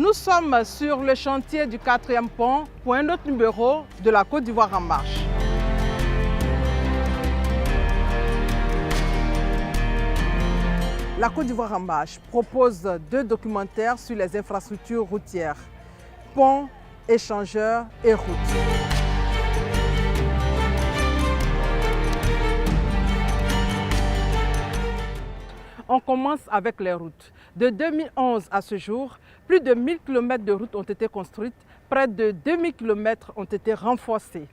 Nous sommes sur le chantier du 4e pont pour un autre numéro de la Côte d'Ivoire en marche. La Côte d'Ivoire en marche propose 2 documentaires sur les infrastructures routières, ponts, échangeurs et routes. On commence avec les routes. De 2011 à ce jour, plus de 1000 km de routes ont été construites, près de 2000 km ont été renforcés.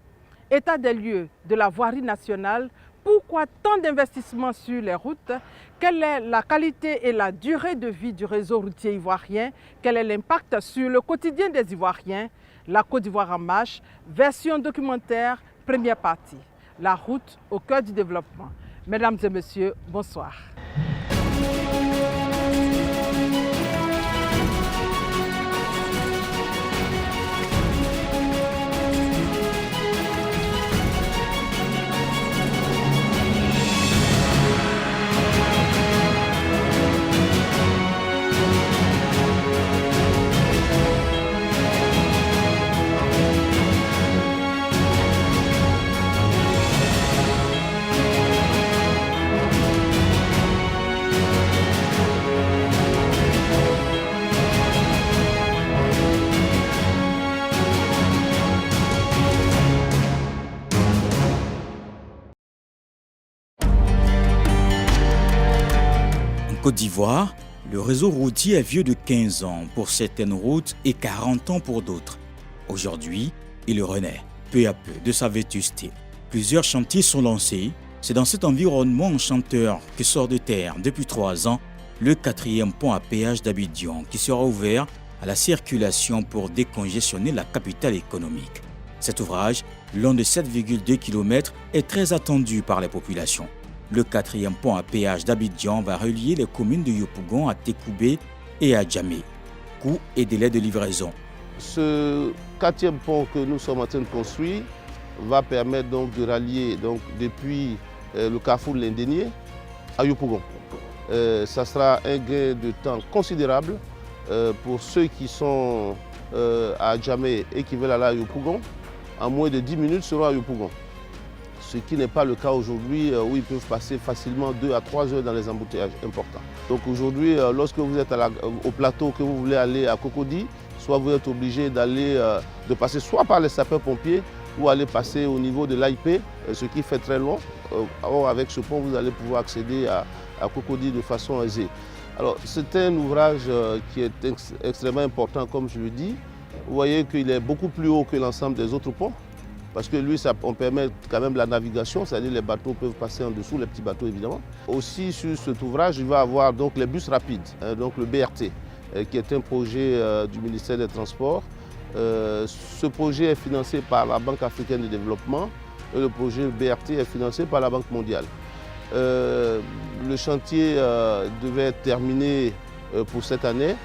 État des lieux de la voirie nationale, pourquoi tant d'investissements sur les routes? Quelle est la qualité et la durée de vie du réseau routier ivoirien? Quel est l'impact sur le quotidien des Ivoiriens? La Côte d'Ivoire en marche, version documentaire, première partie. La route au cœur du développement. Mesdames et messieurs, bonsoir. Côte d'Ivoire, le réseau routier est vieux de 15 ans pour certaines routes et 40 ans pour d'autres. Aujourd'hui, il renaît peu à peu de sa vétusté. Plusieurs chantiers sont lancés. C'est dans cet environnement enchanteur que sort de terre depuis 3 ans le 4e pont à péage d'Abidjan qui sera ouvert à la circulation pour décongestionner la capitale économique. Cet ouvrage, long de 7,2 km, est très attendu par les populations. Le 4e pont à péage d'Abidjan va relier les communes de Yopougon à Tékoubé et à Djamé. Coût et délai de livraison. Ce 4e pont que nous sommes en train de construire va permettre donc de rallier depuis le carrefour de l'Indénié à Yopougon. Ça sera un gain de temps considérable pour ceux qui sont à Djamé et qui veulent aller à Yopougon. En moins de 10 minutes seront à Yopougon. Ce qui n'est pas le cas aujourd'hui où ils peuvent passer facilement 2 à 3 heures dans les embouteillages importants. Donc aujourd'hui, lorsque vous êtes au plateau, que vous voulez aller à Cocody, soit vous êtes obligé de passer soit par les sapeurs-pompiers ou aller passer au niveau de l'AIP, ce qui fait très long. Or, avec ce pont, vous allez pouvoir accéder à Cocody de façon aisée. Alors, c'est un ouvrage qui est extrêmement important, comme je le dis. Vous voyez qu'il est beaucoup plus haut que l'ensemble des autres ponts. Parce que lui, on permet quand même la navigation, c'est-à-dire les bateaux peuvent passer en dessous, les petits bateaux évidemment. Aussi sur cet ouvrage, il va avoir donc les bus rapides, donc le BRT, qui est un projet du ministère des Transports. Ce projet est financé par la Banque africaine de développement et le projet BRT est financé par la Banque mondiale. Le chantier devait être terminé pour cette année,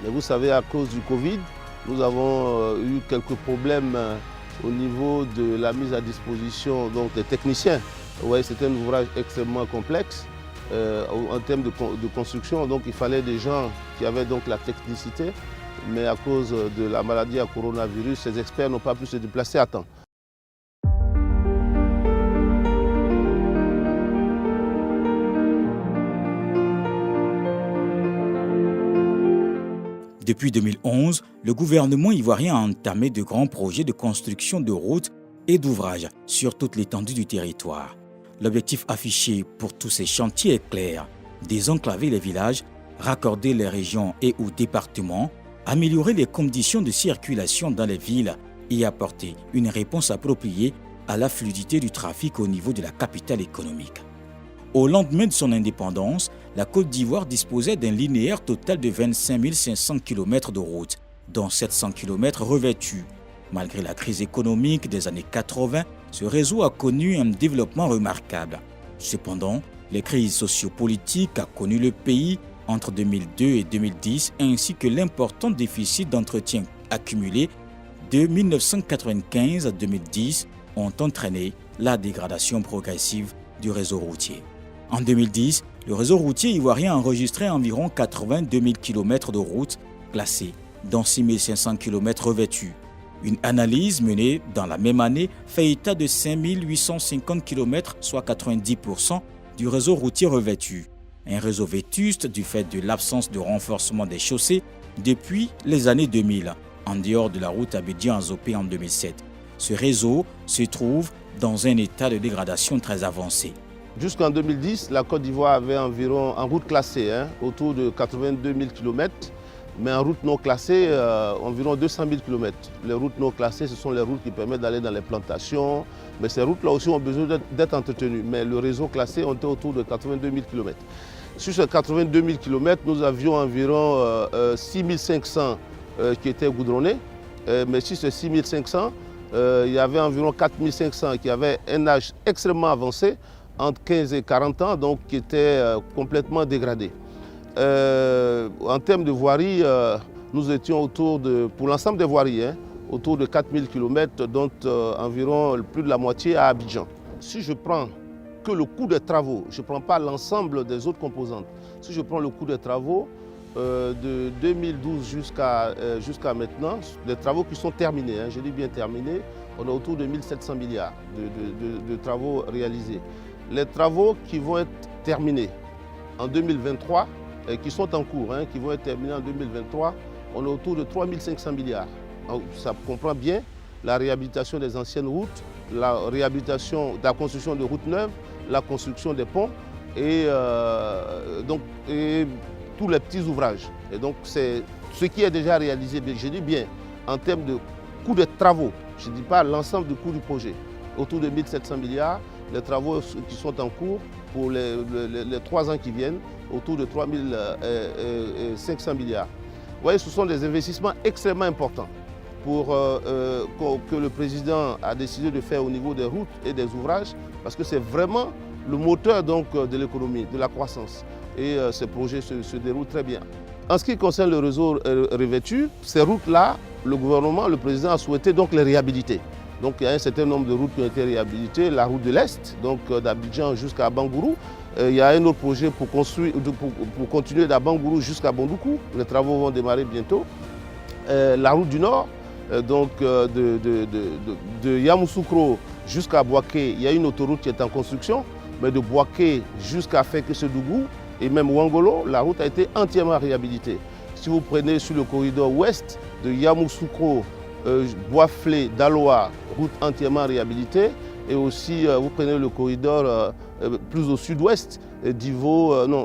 mais vous savez, à cause du Covid, nous avons eu quelques problèmes au niveau de la mise à disposition des techniciens. Ouais, c'est un ouvrage extrêmement complexe en termes de construction, donc il fallait des gens qui avaient donc la technicité, mais à cause de la maladie à coronavirus, ces experts n'ont pas pu se déplacer à temps. Depuis 2011, le gouvernement ivoirien a entamé de grands projets de construction de routes et d'ouvrages sur toute l'étendue du territoire. L'objectif affiché pour tous ces chantiers est clair: désenclaver les villages, raccorder les régions et ou départements, améliorer les conditions de circulation dans les villes et apporter une réponse appropriée à la fluidité du trafic au niveau de la capitale économique. Au lendemain de son indépendance, la Côte d'Ivoire disposait d'un linéaire total de 25 500 km de routes, dont 700 km revêtus. Malgré la crise économique des années 80, ce réseau a connu un développement remarquable. Cependant, les crises sociopolitiques qu'a connu le pays entre 2002 et 2010, ainsi que l'important déficit d'entretien accumulé de 1995 à 2010, ont entraîné la dégradation progressive du réseau routier. En 2010, le réseau routier ivoirien a enregistré environ 82 000 km de routes classées dont 6500 km revêtus. Une analyse menée dans la même année fait état de 5850 km, soit 90% du réseau routier revêtu. Un réseau vétuste du fait de l'absence de renforcement des chaussées depuis les années 2000, en dehors de la route Abidjan-Azopé en 2007. Ce réseau se trouve dans un état de dégradation très avancé. Jusqu'en 2010, la Côte d'Ivoire avait environ, en route classée, autour de 82 000 km, mais en route non classée, environ 200 000 km. Les routes non classées, ce sont les routes qui permettent d'aller dans les plantations, mais ces routes-là aussi ont besoin d'être entretenues. Mais le réseau classé, on était autour de 82 000 km. Sur ces 82 000 km, nous avions environ 6 500 qui étaient goudronnés, mais sur ces 6 500, il y avait environ 4 500 qui avaient un âge extrêmement avancé, entre 15 et 40 ans, donc qui étaient complètement dégradés. En termes de voirie, nous étions autour de, pour l'ensemble des voiries, autour de 4 000 km, dont environ plus de la moitié à Abidjan. Si je prends que le coût des travaux, je ne prends pas l'ensemble des autres composantes, si je prends le coût des travaux, de 2012 jusqu'à maintenant, les travaux qui sont terminés, je dis bien terminés, on est autour de 1700 milliards de travaux réalisés. Les travaux qui vont être terminés en 2023, qui sont en cours, qui vont être terminés en 2023, on est autour de 3500 milliards. Donc, ça comprend bien la réhabilitation des anciennes routes, la réhabilitation, la construction de routes neuves, la construction des ponts et tous les petits ouvrages. Et donc c'est ce qui est déjà réalisé, je dis bien, en termes de coût de travaux, je ne dis pas l'ensemble du coût du projet, autour de 1700 milliards, les travaux qui sont en cours pour les 3 ans qui viennent, autour de 3500 milliards. Vous voyez, ce sont des investissements extrêmement importants que le président a décidé de faire au niveau des routes et des ouvrages, parce que c'est vraiment le moteur donc, de l'économie, de la croissance. Et ces projets se déroulent très bien. En ce qui concerne le réseau revêtu, ces routes-là, le gouvernement, le président a souhaité donc les réhabiliter. Donc il y a un certain nombre de routes qui ont été réhabilitées, la route de l'Est, donc d'Abidjan jusqu'à Bangourou. Il y a un autre projet pour continuer d'Abangourou jusqu'à Bondoukou. Les travaux vont démarrer bientôt. La route du Nord, donc de Yamoussoukro jusqu'à Bouaké, il y a une autoroute qui est en construction, mais de Bouaké jusqu'à Feke-Sedougou et même Ouangolo, la route a été entièrement réhabilitée. Si vous prenez sur le corridor ouest de Yamoussoukro, Boisflé, Daloa, route entièrement réhabilitée, et aussi vous prenez le corridor plus au sud-ouest,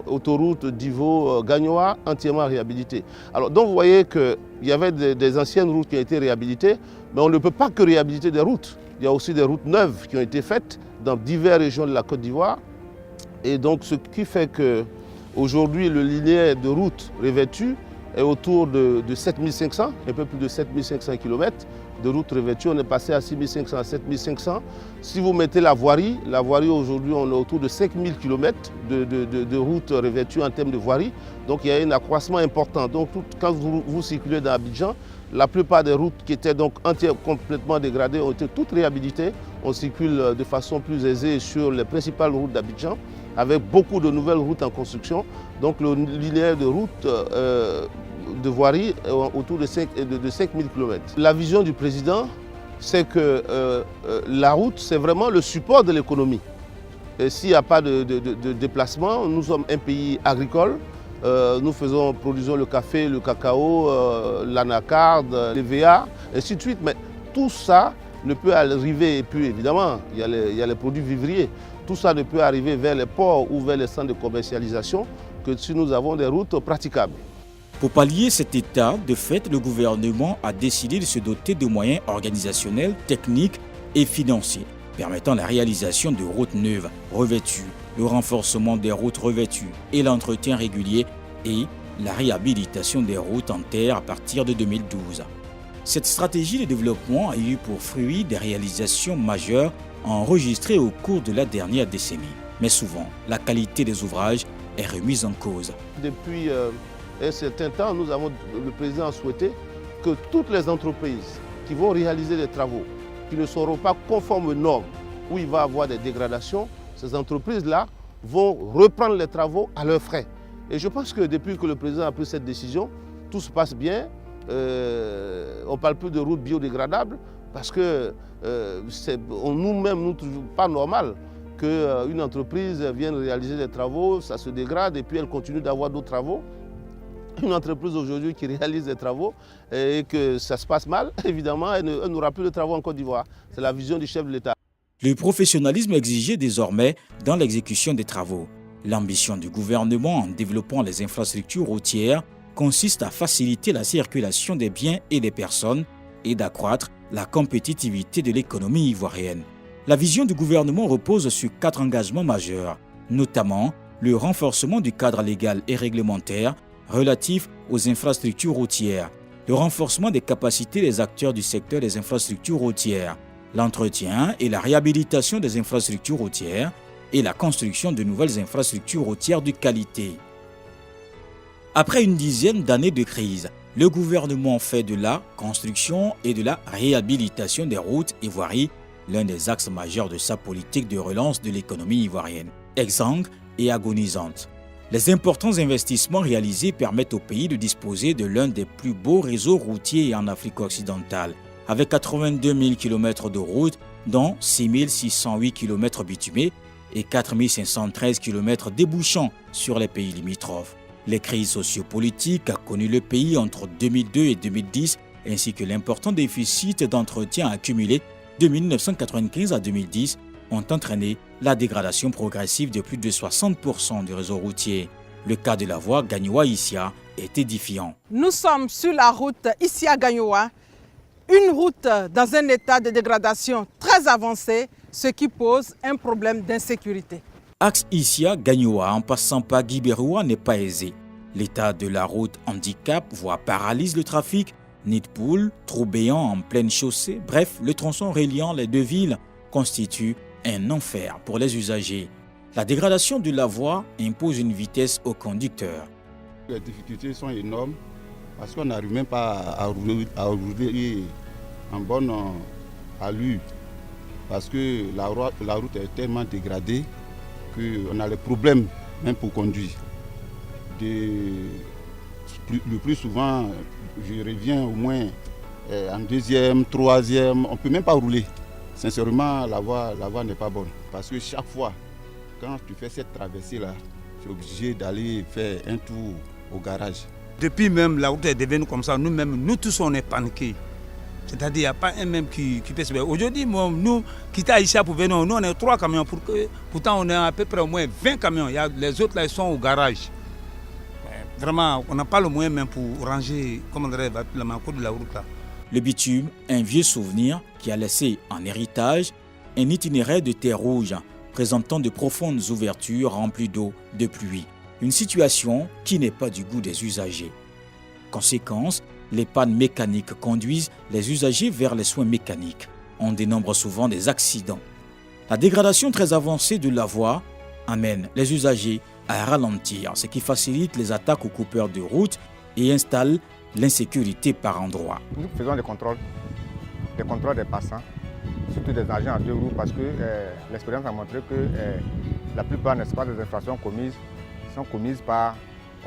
autoroute Divo-Gagnoa, entièrement réhabilitée. Alors donc vous voyez qu'il y avait des anciennes routes qui ont été réhabilitées, mais on ne peut pas que réhabiliter des routes. Il y a aussi des routes neuves qui ont été faites dans diverses régions de la Côte d'Ivoire. Et donc ce qui fait qu'aujourd'hui le linéaire de routes revêtues est autour de 7500, un peu plus de 7500 km de routes revêtues. On est passé à 6500 à 7500. Si vous mettez la voirie aujourd'hui on est autour de 5000 km de routes revêtues en termes de voirie. Donc il y a un accroissement important. Donc quand vous circulez dans Abidjan, la plupart des routes qui étaient donc complètement dégradées ont été toutes réhabilitées. On circule de façon plus aisée sur les principales routes d'Abidjan, avec beaucoup de nouvelles routes en construction. Donc le linéaire de route de voirie est autour de 5000 km. La vision du président, c'est que la route, c'est vraiment le support de l'économie. S'il n'y a pas de déplacement, nous sommes un pays agricole. Nous produisons le café, le cacao, l'anacarde, les VA, ainsi de suite. Mais tout ça ne peut arriver, et puis évidemment, il y a les produits vivriers. Tout ça ne peut arriver vers les ports ou vers les centres de commercialisation que si nous avons des routes praticables. Pour pallier cet état de fait, le gouvernement a décidé de se doter de moyens organisationnels, techniques et financiers, permettant la réalisation de routes neuves, revêtues, le renforcement des routes revêtues et l'entretien régulier et la réhabilitation des routes en terre à partir de 2012. Cette stratégie de développement a eu pour fruit des réalisations majeures enregistrées au cours de la dernière décennie. Mais souvent, la qualité des ouvrages est remise en cause. Depuis un certain temps, le président a souhaité que toutes les entreprises qui vont réaliser des travaux, qui ne seront pas conformes aux normes, où il va y avoir des dégradations, ces entreprises-là vont reprendre les travaux à leurs frais. Et je pense que depuis que le président a pris cette décision, tout se passe bien. on ne parle plus de routes biodégradables parce que nous-mêmes, nous ne trouvons pas normal qu'une entreprise vienne réaliser des travaux, ça se dégrade et puis elle continue d'avoir d'autres travaux. Une entreprise aujourd'hui qui réalise des travaux et que ça se passe mal, évidemment, elle n'aura plus de travaux en Côte d'Ivoire. C'est la vision du chef de l'État. Le professionnalisme exigé désormais dans l'exécution des travaux. L'ambition du gouvernement en développant les infrastructures routières consiste à faciliter la circulation des biens et des personnes et d'accroître la compétitivité de l'économie ivoirienne. La vision du gouvernement repose sur 4 engagements majeurs, notamment le renforcement du cadre légal et réglementaire relatif aux infrastructures routières, le renforcement des capacités des acteurs du secteur des infrastructures routières, l'entretien et la réhabilitation des infrastructures routières et la construction de nouvelles infrastructures routières de qualité. Après une dizaine d'années de crise, le gouvernement fait de la construction et de la réhabilitation des routes et voiries l'un des axes majeurs de sa politique de relance de l'économie ivoirienne, exsangue et agonisante. Les importants investissements réalisés permettent au pays de disposer de l'un des plus beaux réseaux routiers en Afrique occidentale, avec 82 000 km de routes, dont 6 608 km bitumés et 4 513 km débouchant sur les pays limitrophes. Les crises sociopolitiques qu'a connu le pays entre 2002 et 2010, ainsi que l'important déficit d'entretien accumulé de 1995 à 2010, ont entraîné la dégradation progressive de plus de 60% du réseau routier. Le cas de la voie Gagnoa-Issia est édifiant. Nous sommes sur la route Issia-Gagnoa, une route dans un état de dégradation très avancé, ce qui pose un problème d'insécurité. Axe Issia-Gagnoa en passant par Guibéroua n'est pas aisé. L'état de la route handicape, voire paralyse le trafic, nid de poule, trou béant en pleine chaussée, bref, le tronçon reliant les deux villes constitue un enfer pour les usagers. La dégradation de la voie impose une vitesse aux conducteurs. Les difficultés sont énormes parce qu'on n'arrive même pas à rouler en bonne allure parce que la route est tellement dégradée qu'on a les problèmes même pour conduire. Le plus souvent, je reviens au moins en deuxième, troisième, on ne peut même pas rouler. Sincèrement, la voie n'est pas bonne. Parce que chaque fois, quand tu fais cette traversée-là, tu es obligé d'aller faire un tour au garage. Depuis même la route est devenue comme ça, nous tous on est paniqués. C'est-à-dire qu'il n'y a pas un même qui peut se faire. Aujourd'hui, nous, quitter Aïcha pour venir, nous on est 3 camions, pourtant on est à peu près au moins 20 camions. Les autres là, ils sont au garage. Vraiment, on n'a pas le moyen même pour ranger, comment on dirait, la manque de la route là. Le bitume, un vieux souvenir qui a laissé en héritage un itinéraire de terre rouge présentant de profondes ouvertures remplies d'eau de pluie. Une situation qui n'est pas du goût des usagers. Conséquence, les pannes mécaniques conduisent les usagers vers les soins mécaniques. On dénombre souvent des accidents. La dégradation très avancée de la voie amène les usagers à ralentir, ce qui facilite les attaques aux coupeurs de route et installe l'insécurité par endroits. Nous faisons des contrôles des passants, surtout des agents à 2 roues, parce que l'expérience a montré que la plupart, n'est-ce pas, des infractions sont commises par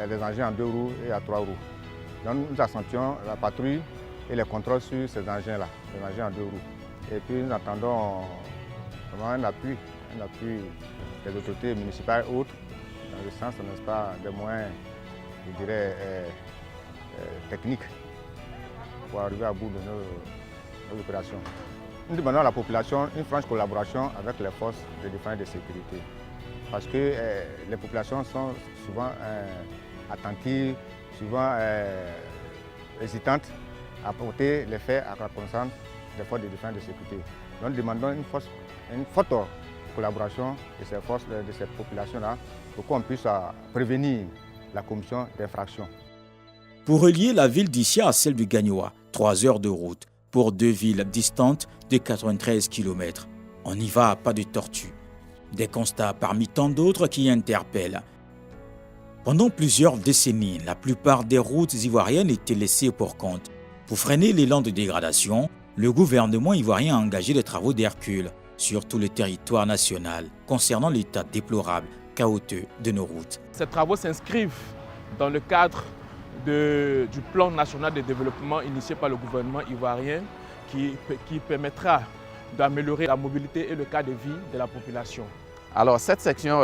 les engins à 2 roues et à 3 roues. Donc nous accentuons la patrouille et les contrôles sur ces engins-là, les engins à 2 roues. Et puis nous attendons vraiment un appui des autorités municipales et autres, dans le sens, n'est-ce pas, des moyens, je dirais, techniques pour arriver à bout de nos opérations. Nous demandons à la population une franche collaboration avec les forces de défense et de sécurité. Parce que les populations sont souvent attentives, souvent hésitantes à porter les faits à la connaissance des forces de défense et de sécurité. Donc nous demandons une forte collaboration de ces forces, de ces populations-là, pour qu'on puisse prévenir la commission d'infractions. Pour relier la ville d'Issia à celle de Gagnoa, 3 heures de route pour 2 villes distantes de 93 km. On n'y va à pas de tortue. Des constats parmi tant d'autres qui interpellent. Pendant plusieurs décennies, la plupart des routes ivoiriennes étaient laissées pour compte. Pour freiner l'élan de dégradation, le gouvernement ivoirien a engagé des travaux d'Hercule sur tout le territoire national concernant l'état déplorable, chaotique de nos routes. Ces travaux s'inscrivent dans le cadre du plan national de développement initié par le gouvernement ivoirien qui permettra d'améliorer la mobilité et le cadre de vie de la population. Alors cette section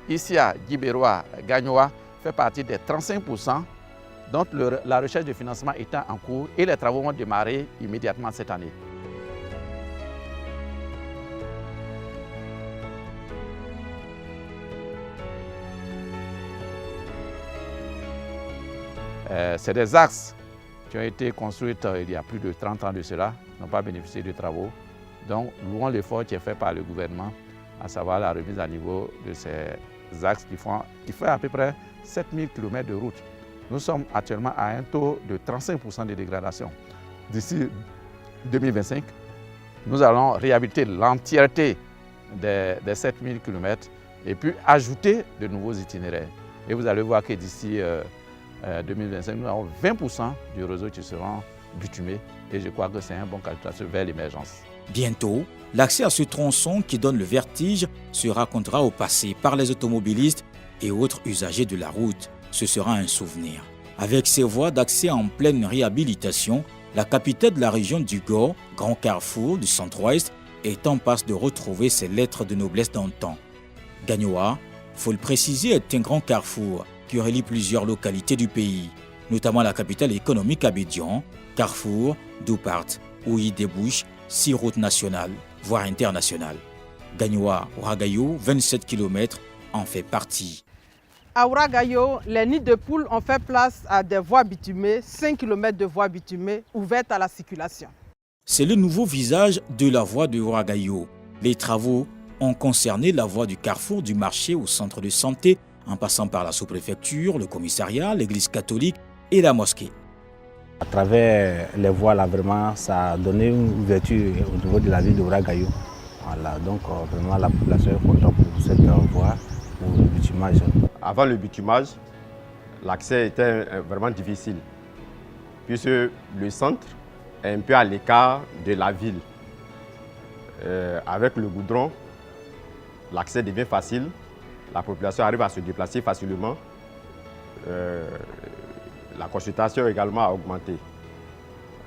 ici à Guibéroa, Gagnoa, fait partie des 35%, dont la recherche de financement est en cours et les travaux vont démarrer immédiatement cette année. C'est des axes qui ont été construits il y a plus de 30 ans de cela, n'ont pas bénéficié de travaux. Donc, louons l'effort qui est fait par le gouvernement, à savoir la remise à niveau de ces axes qui font à peu près 7000 km de route. Nous sommes actuellement à un taux de 35% de dégradation. D'ici 2025, nous allons réhabiliter l'entièreté des 7000 km et puis ajouter de nouveaux itinéraires. Et vous allez voir que d'ici 2025, nous avons 20% du réseau qui seront bitumés et je crois que c'est un bon calculateur vers l'émergence. Bientôt, l'accès à ce tronçon qui donne le vertige se racontera au passé par les automobilistes et autres usagers de la route. Ce sera un souvenir. Avec ces voies d'accès en pleine réhabilitation, la capitale de la région du Gor, grand carrefour du centre-ouest, est en passe de retrouver ses lettres de noblesse d'antan. Gagnoa, faut le préciser, est un grand carrefour qui relie plusieurs localités du pays, notamment la capitale économique Abidjan, carrefour d'où partent ou y débouchent 6 routes nationales, voire internationales. Gagnoa-Ouagayo, 27 km, en fait partie. À Ouagayo, les nids de poules ont fait place à des voies bitumées, 5 km de voies bitumées ouvertes à la circulation. C'est le nouveau visage de la voie de Ouagayo. Les travaux ont concerné la voie du carrefour du marché au centre de santé, en passant par la sous-préfecture, le commissariat, l'église catholique et la mosquée. À travers les voies, là, vraiment, ça a donné une ouverture au niveau de la ville de Ouagayo. Voilà, donc vraiment la population est contente pour cette voie, pour le bitumage. Avant le bitumage, l'accès était vraiment difficile, puisque le centre est un peu à l'écart de la ville. Avec le goudron, l'accès devient facile, la population arrive à se déplacer facilement. La consultation également a augmenté.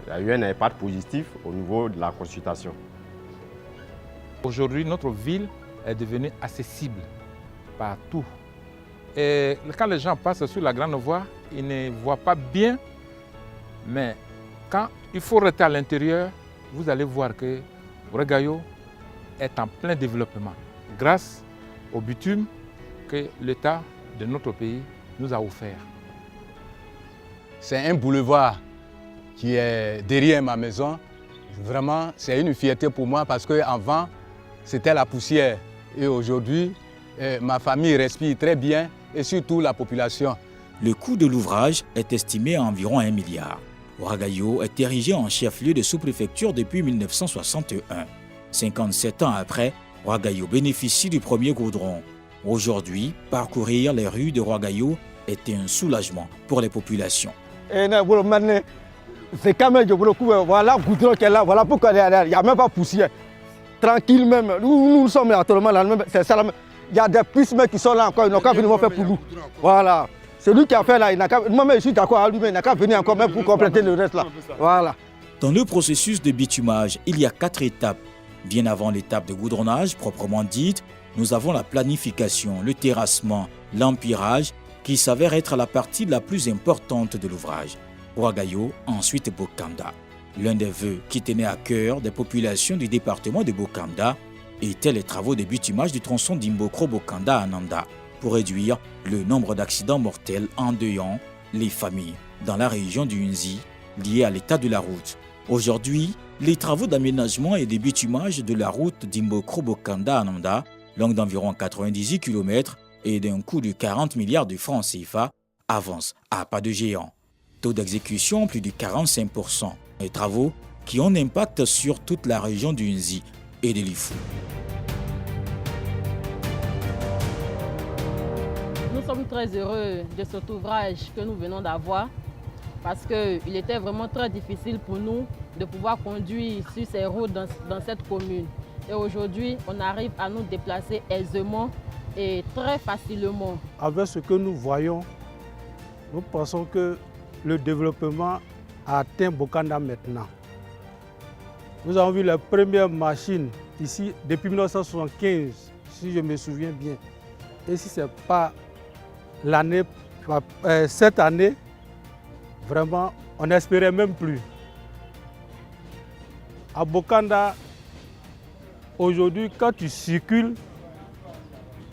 Il y a eu un impact positif au niveau de la consultation. Aujourd'hui, notre ville est devenue accessible partout. Et quand les gens passent sur la grande voie, ils ne voient pas bien. Mais quand il faut rester à l'intérieur, vous allez voir que Ouagayo est en plein développement grâce au bitume que l'État de notre pays nous a offert. C'est un boulevard qui est derrière ma maison. Vraiment, c'est une fierté pour moi parce qu'avant, c'était la poussière. Et aujourd'hui, ma famille respire très bien et surtout la population. Le coût de l'ouvrage est estimé à environ 1 milliard. Ouagayo est érigé en chef-lieu de sous-préfecture depuis 1961. 57 ans après, Ouagayo bénéficie du premier goudron. Aujourd'hui, parcourir les rues de Ouagayo est un soulagement pour les populations. C'est quand même, voilà le goudron qui est là, voilà pourquoi il n'y a même pas de poussière. Tranquille même, nous sommes actuellement là, il y a des pistes qui sont là encore, ils n'ont qu'à venir faire pour nous. Voilà. Celui qui a fait là, moi je suis d'accord avec lui, mais il n'a qu'à venir encore même pour compléter le reste là. Voilà. Dans le processus de bitumage, il y a 4 étapes. Bien avant l'étape de goudronnage proprement dite, nous avons la planification, le terrassement, l'empirage, qui s'avère être la partie la plus importante de l'ouvrage. Ouagayo, ensuite Bokanda. L'un des vœux qui tenait à cœur des populations du département de Bokanda était les travaux de bitumage du tronçon d'Imbokro-Bokanda à Nanda pour réduire le nombre d'accidents mortels endeuillant les familles dans la région du Nzi liés à l'état de la route. Aujourd'hui, les travaux d'aménagement et de bitumage de la route d'Imbokro-Bokanda à Nanda, longue d'environ 98 km et d'un coût de 40 milliards de francs CFA, avancent à pas de géant. Taux d'exécution plus de 45%. Les travaux qui ont un impact sur toute la région du Nzi et de l'Ifou. Nous sommes très heureux de cet ouvrage que nous venons d'avoir parce qu'il était vraiment très difficile pour nous de pouvoir conduire sur ces routes dans cette commune. Et aujourd'hui, on arrive à nous déplacer aisément et très facilement. Avec ce que nous voyons, nous pensons que le développement a atteint Bokanda maintenant. Nous avons vu les premières machines ici depuis 1975, si je me souviens bien. Et si ce n'est pas l'année, cette année, vraiment, on n'espérait même plus. À Bokanda, aujourd'hui, quand tu circules,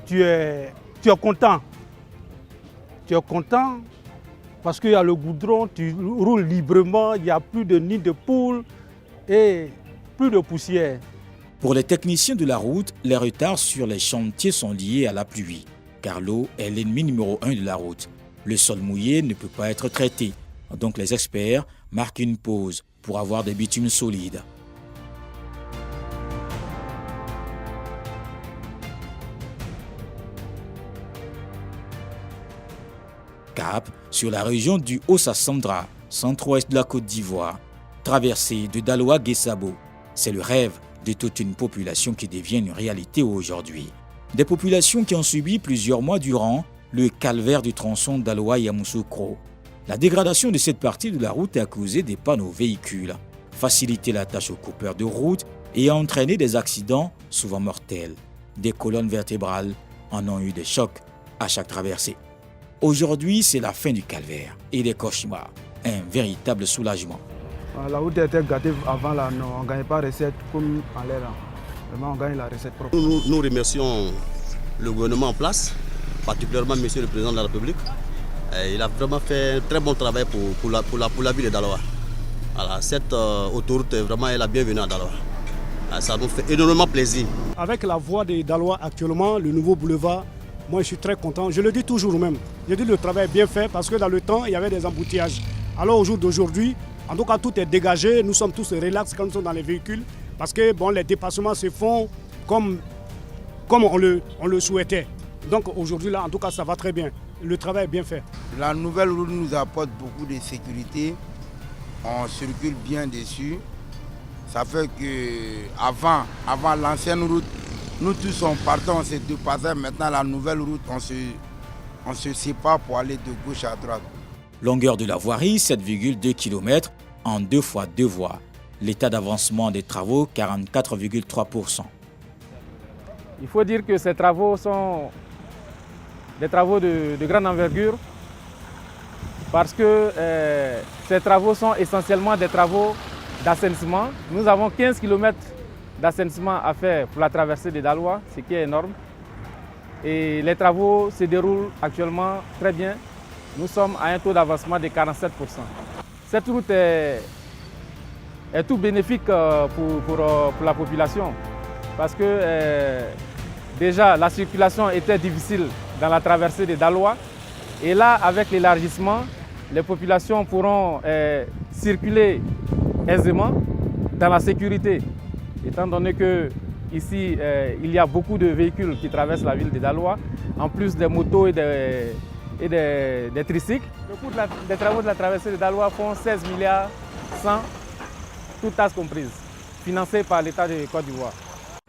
tu es content. Tu es content parce qu'il y a le goudron, tu roules librement, il n'y a plus de nid de poules et plus de poussière. Pour les techniciens de la route, les retards sur les chantiers sont liés à la pluie, car l'eau est l'ennemi numéro 1 de la route. Le sol mouillé ne peut pas être traité, donc les experts marquent une pause pour avoir des bitumes solides. Cap sur la région du Haut-Sassandra, centre-ouest de la Côte d'Ivoire, traversée de Daloa-Guessabo. C'est le rêve de toute une population qui devient une réalité aujourd'hui. Des populations qui ont subi plusieurs mois durant le calvaire du tronçon Daloa-Yamoussoukro. La dégradation de cette partie de la route a causé des pannes aux véhicules, facilité la tâche aux coupeurs de route et a entraîné des accidents souvent mortels. Des colonnes vertébrales en ont eu des chocs à chaque traversée. Aujourd'hui, c'est la fin du calvaire et des cauchemars. Un véritable soulagement. La route était gâtée avant, là, non, on ne gagnait pas recette comme en l'air. Vraiment, on gagne la recette propre. Nous remercions le gouvernement en place, particulièrement M. le Président de la République. Il a vraiment fait un très bon travail pour la ville de Daloa. Alors, cette autoroute est vraiment la bienvenue à Daloa. Ça nous fait énormément plaisir. Avec la voie de Daloa actuellement, le nouveau boulevard, moi je suis très content. Je le dis toujours même. Je dis le travail est bien fait parce que dans le temps, il y avait des embouteillages. Alors au jour d'aujourd'hui, en tout cas tout est dégagé. Nous sommes tous relax quand nous sommes dans les véhicules parce que bon, les dépassements se font comme on le souhaitait. Donc aujourd'hui là, en tout cas ça va très bien. Le travail est bien fait. La nouvelle route nous apporte beaucoup de sécurité. On circule bien dessus. Ça fait que avant l'ancienne route, nous tous on partait, on se dépassait. Maintenant la nouvelle route, on se sépare pour aller de gauche à droite. Longueur de la voirie, 7,2 km en 2 fois 2 voies. L'état d'avancement des travaux, 44,3%. Il faut dire que ces travaux sont des travaux de grande envergure parce que ces travaux sont essentiellement des travaux d'assainissement. Nous avons 15 km d'assainissement à faire pour la traversée de Daloa, ce qui est énorme. Et les travaux se déroulent actuellement très bien. Nous sommes à un taux d'avancement de 47%. Cette route est tout bénéfique pour la population parce que déjà la circulation était difficile dans la traversée de Daloa. Et là, avec l'élargissement, les populations pourront circuler aisément dans la sécurité, étant donné qu'ici, il y a beaucoup de véhicules qui traversent la ville de Daloa, en plus des motos et des tricycles. Le coût des travaux de la traversée de Daloa font 16 milliards 100, toutes tasses comprises, financés par l'État de Côte d'Ivoire.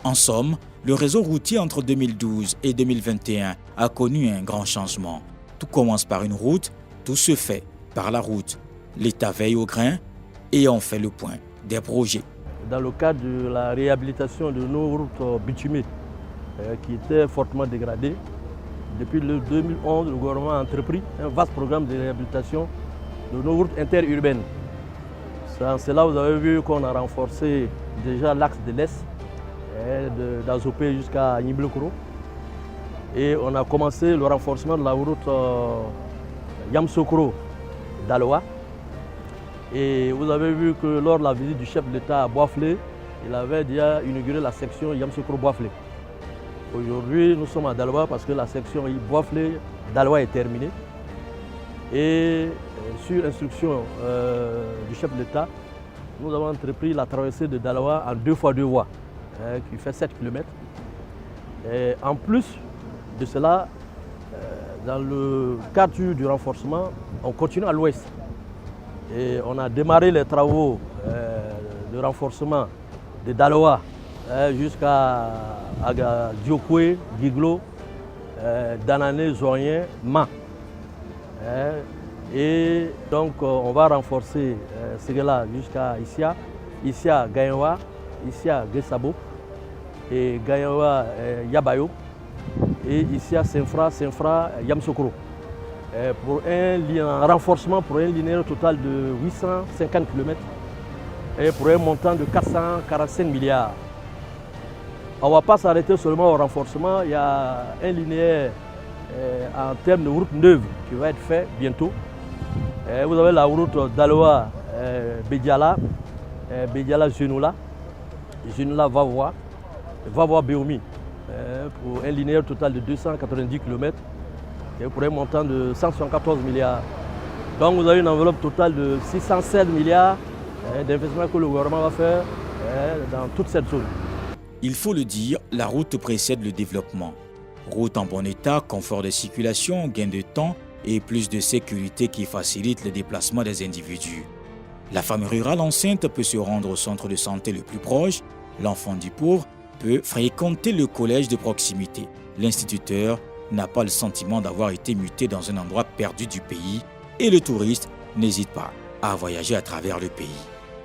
En somme, le réseau routier entre 2012 et 2021 a connu un grand changement. Tout commence par une route, tout se fait par la route. L'État veille au grain et on fait le point des projets. Dans le cadre de la réhabilitation de nos routes bitumées qui étaient fortement dégradées, depuis le 2011, le gouvernement a entrepris un vaste programme de réhabilitation de nos routes interurbaines. C'est là vous avez vu qu'on a renforcé déjà l'axe de l'Est, d'Azopé jusqu'à Niblokoro. Et on a commencé le renforcement de la route Yamsokro-Daloa. Et vous avez vu que lors de la visite du chef de l'État à Boisflé, il avait déjà inauguré la section Yamsokro-Boisflé. Aujourd'hui, nous sommes à Daloa parce que la section Boisflé-Daloa est terminée. Et sur instruction du chef de l'État, nous avons entrepris la traversée de Daloa en 2 fois 2 voies, qui fait 7 km. Et en plus de cela, dans le cadre du renforcement, on continue à l'ouest. Et on a démarré les travaux de renforcement de Daloa jusqu'à Diokwe, Giglo, Danané, Zoyen, Ma. Et donc on va renforcer Ségala jusqu'à Issia, Issia Gaïnwa, Issia Gessabo et Gaïnwa Yabayo et Issia Saint-Fra Yamsokro. Pour un renforcement pour un linéaire total de 850 km et pour un montant de 445 milliards. On ne va pas s'arrêter seulement au renforcement, il y a un linéaire en termes de route neuve qui va être fait bientôt. Vous avez la route Daloa-Bédiala, Bédiala-Zenoula, Zenoula-Vavois-Béoumi, pour un linéaire total de 290 km et pour un montant de 174 milliards. Donc vous avez une enveloppe totale de 607 milliards d'investissements que le gouvernement va faire dans toute cette zone. Il faut le dire, la route précède le développement. Route en bon état, confort de circulation, gain de temps et plus de sécurité qui facilite le déplacement des individus. La femme rurale enceinte peut se rendre au centre de santé le plus proche, l'enfant du pauvre peut fréquenter le collège de proximité. L'instituteur n'a pas le sentiment d'avoir été muté dans un endroit perdu du pays et le touriste n'hésite pas à voyager à travers le pays.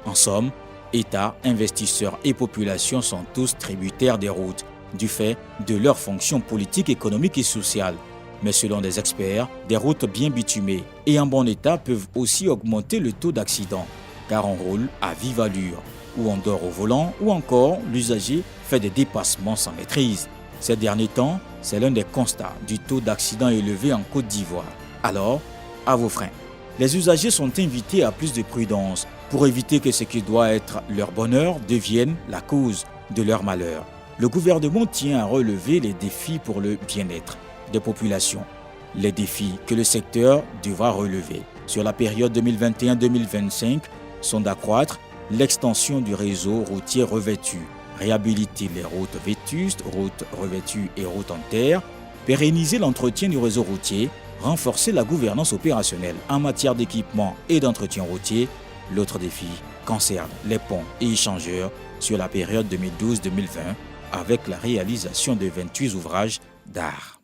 En somme, État, investisseurs et population sont tous tributaires des routes du fait de leurs fonctions politiques, économiques et sociales. Mais selon des experts, des routes bien bitumées et en bon état peuvent aussi augmenter le taux d'accident, car on roule à vive allure, ou on dort au volant, ou encore l'usager fait des dépassements sans maîtrise. Ces derniers temps, c'est l'un des constats du taux d'accident élevé en Côte d'Ivoire. Alors, à vos freins. Les usagers sont invités à plus de prudence pour éviter que ce qui doit être leur bonheur devienne la cause de leur malheur. Le gouvernement tient à relever les défis pour le bien-être des populations, les défis que le secteur devra relever sur la période 2021-2025 sont d'accroître l'extension du réseau routier revêtu, réhabiliter les routes vétustes, routes revêtues et routes en terre, pérenniser l'entretien du réseau routier, renforcer la gouvernance opérationnelle en matière d'équipement et d'entretien routier. L'autre défi concerne les ponts et échangeurs sur la période 2012-2020 avec la réalisation de 28 ouvrages d'art.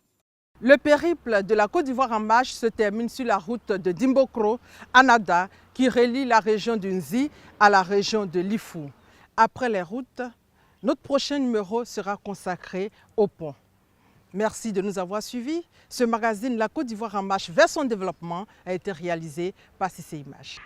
Le périple de la Côte d'Ivoire en marche se termine sur la route de Dimbokro à Nada qui relie la région de Nzi à la région de Lifou. Après les routes, notre prochain numéro sera consacré au pont. Merci de nous avoir suivis. Ce magazine La Côte d'Ivoire en marche vers son développement a été réalisé par CC Images.